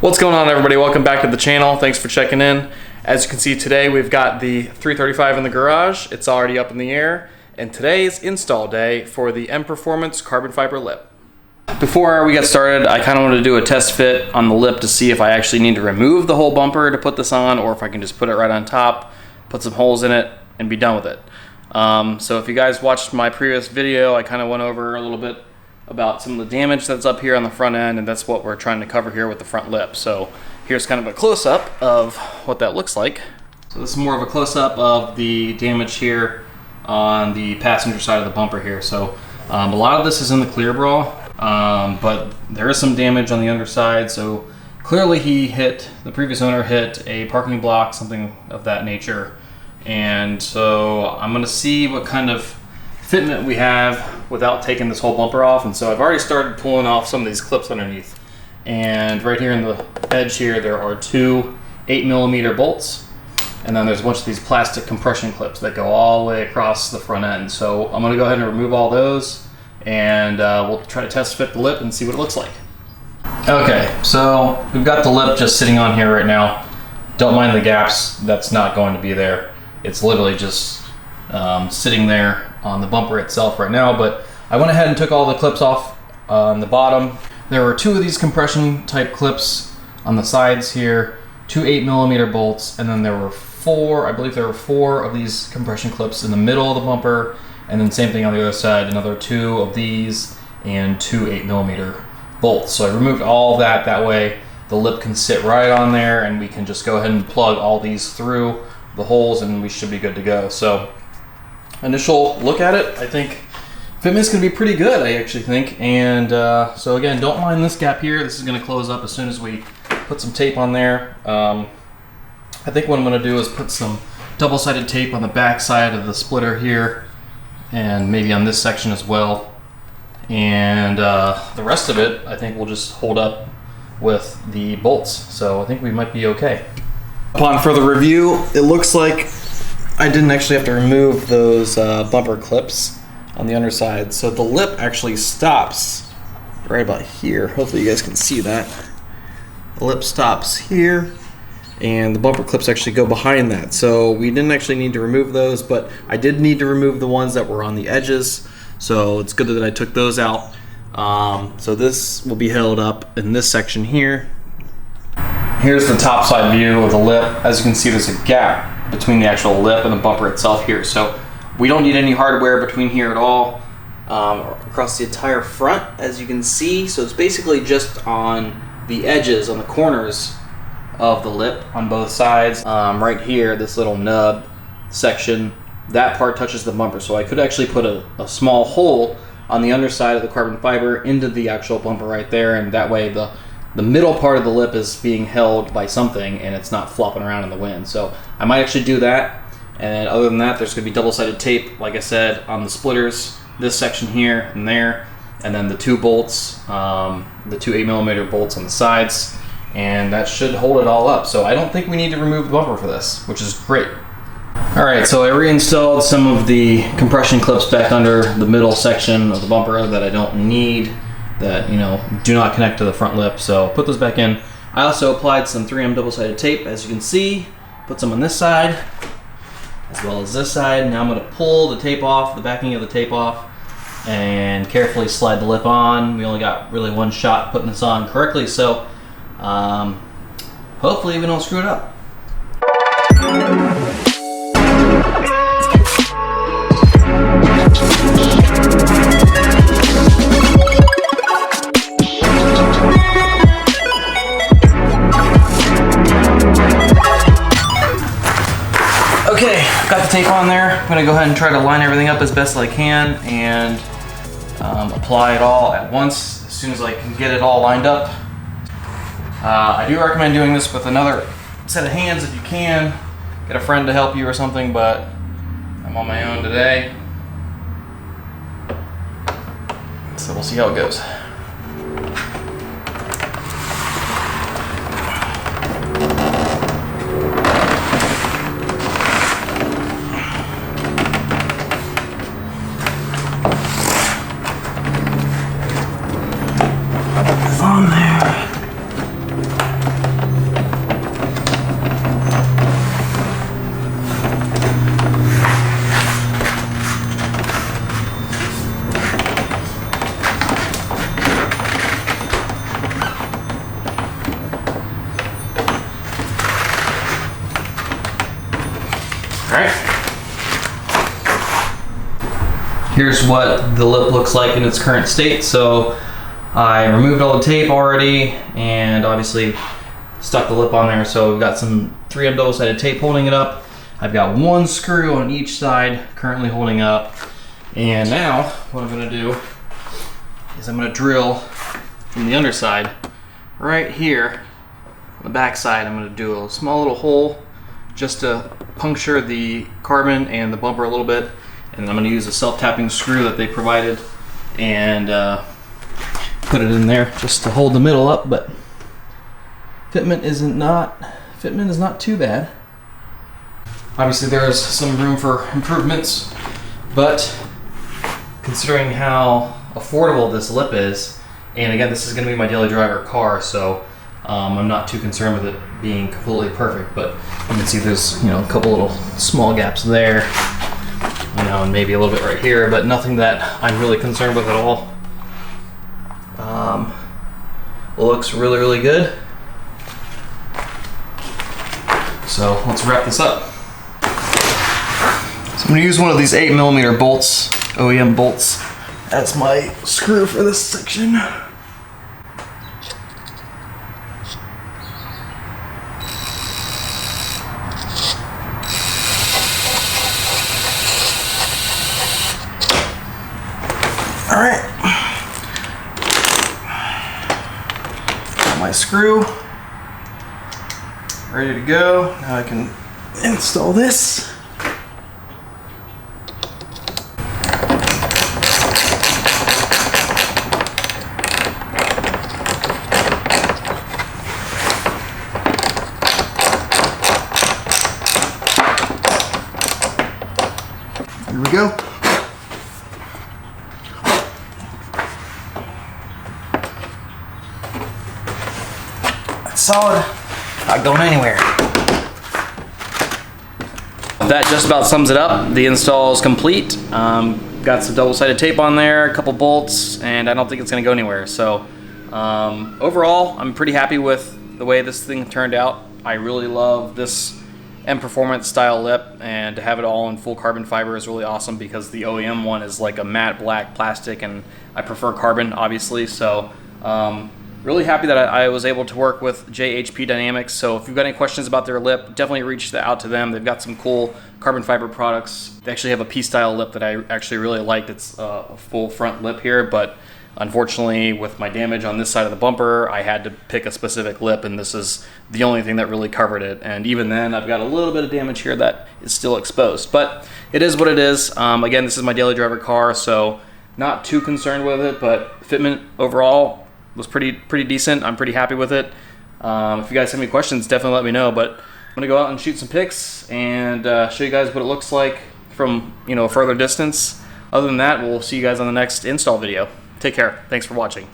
What's going on, everybody? Welcome back to the channel. Thanks for checking in. As you can see today, we've got the 335 in the garage. It's already up in the air, and today's install day for the M Performance carbon fiber lip. Before we get started, I kind of wanted to do a test fit on the lip to see if I actually need to remove the whole bumper to put this on, or if I can just put it right on top, put some holes in it, and be done with it. So if you guys watched my previous video, I kind of went over a little bit about some of the damage that's up here on the front end, and that's what we're trying to cover here with the front lip. So here's kind of a close-up of what that looks like. So this is more of a close-up of the damage here on the passenger side of the bumper here. So a lot of this is in the clear brawl, but there is some damage on the underside. So clearly the previous owner hit a parking block, something of that nature. And so I'm gonna see what kind of fitment we have without taking this whole bumper off. And so I've already started pulling off some of these clips underneath. And right here in the edge here, there are two 8mm bolts. And then there's a bunch of these plastic compression clips that go all the way across the front end. So I'm gonna go ahead and remove all those, and we'll try to test fit the lip and see what it looks like. Okay, so we've got the lip just sitting on here right now. Don't mind the gaps, that's not going to be there. It's literally just sitting there on the bumper itself right now, but I went ahead and took all the clips off on the bottom. There were two of these compression type clips on the sides here, two 8mm bolts, and then there were I believe there were four of these compression clips in the middle of the bumper, and then same thing on the other side, another two of these and two 8mm bolts. So I removed all of that, that way the lip can sit right on there and we can just go ahead and plug all these through the holes and we should be good to go. So initial look at it, I think fitment's gonna be pretty good, I actually think. And so again, don't mind this gap here. This is gonna close up as soon as we put some tape on there. I think what I'm gonna do is put some double-sided tape on the back side of the splitter here, and maybe on this section as well. And the rest of it, I think will just hold up with the bolts. So I think we might be okay. Upon further review, it looks like I didn't actually have to remove those bumper clips on the underside. So the lip actually stops right about here. Hopefully you guys can see that. The lip stops here and the bumper clips actually go behind that. So we didn't actually need to remove those, but I did need to remove the ones that were on the edges. So it's good that I took those out. So this will be held up in this section here. Here's the top side view of the lip. As you can see, there's a gap between the actual lip and the bumper itself here. So we don't need any hardware between here at all, across the entire front, as you can see. So it's basically just on the edges, on the corners of the lip on both sides. Right here, this little nub section, that part touches the bumper. So I could actually put a small hole on the underside of the carbon fiber into the actual bumper right there, and that way the middle part of the lip is being held by something and it's not flopping around in the wind. So I might actually do that. And other than that, there's gonna be double-sided tape, like I said, on the splitters, this section here and there, and then the two bolts, the two 8mm bolts on the sides, and that should hold it all up. So I don't think we need to remove the bumper for this, which is great. All right, so I reinstalled some of the compression clips back under the middle section of the bumper that I don't need, that, you know, do not connect to the front lip. So I'll put those back in. I also applied some 3M double-sided tape, as you can see. Put some on this side, as well as this side. Now I'm gonna pull the tape off, the backing of the tape off, and carefully slide the lip on. We only got really one shot putting this on correctly, so hopefully we don't screw it up. Okay, got the tape on there. I'm gonna go ahead and try to line everything up as best as I can and apply it all at once as soon as I can get it all lined up. I do recommend doing this with another set of hands if you can. Get a friend to help you or something, but I'm on my own today. So we'll see how it goes. On there. Alright. Here's what the lip looks like in its current state. So I removed all the tape already and obviously stuck the lip on there. So we've got some 3M double-sided tape holding it up. I've got one screw on each side currently holding up. And now what I'm gonna do is I'm gonna drill from the underside right here on the back side. I'm gonna do a small little hole just to puncture the carbon and the bumper a little bit. And I'm going to use a self-tapping screw that they provided and put it in there just to hold the middle up. But fitment is not too bad. Obviously there is some room for improvements, but considering how affordable this lip is, and again this is going to be my daily driver car, so I'm not too concerned with it being completely perfect. But you can see there's a couple little small gaps there. And maybe a little bit right here, but nothing that I'm really concerned with at all. Looks really, really good. So let's wrap this up. So I'm going to use one of these 8mm bolts, OEM bolts, as my screw for this section. All right, got my screw ready to go. Now I can install this. Here we go. Solid, not going anywhere. That just about sums it up. The install is complete. Got some double-sided tape on there, a couple bolts, and I don't think it's gonna go anywhere. So overall, I'm pretty happy with the way this thing turned out. I really love this M Performance style lip, and to have it all in full carbon fiber is really awesome because the OEM one is like a matte black plastic, and I prefer carbon, obviously. So really happy that I was able to work with JHP Dynamics. So if you've got any questions about their lip, definitely reach out to them. They've got some cool carbon fiber products. They actually have a P-style lip that I actually really liked. It's a full front lip here, but unfortunately with my damage on this side of the bumper, I had to pick a specific lip, and this is the only thing that really covered it. And even then, I've got a little bit of damage here that is still exposed, but it is what it is. Again, this is my daily driver car, so not too concerned with it, but fitment overall was pretty decent. I'm pretty happy with it. If you guys have any questions, definitely let me know. But I'm gonna go out and shoot some pics and show you guys what it looks like from a further distance. Other than that, we'll see you guys on the next install video. Take care. Thanks for watching.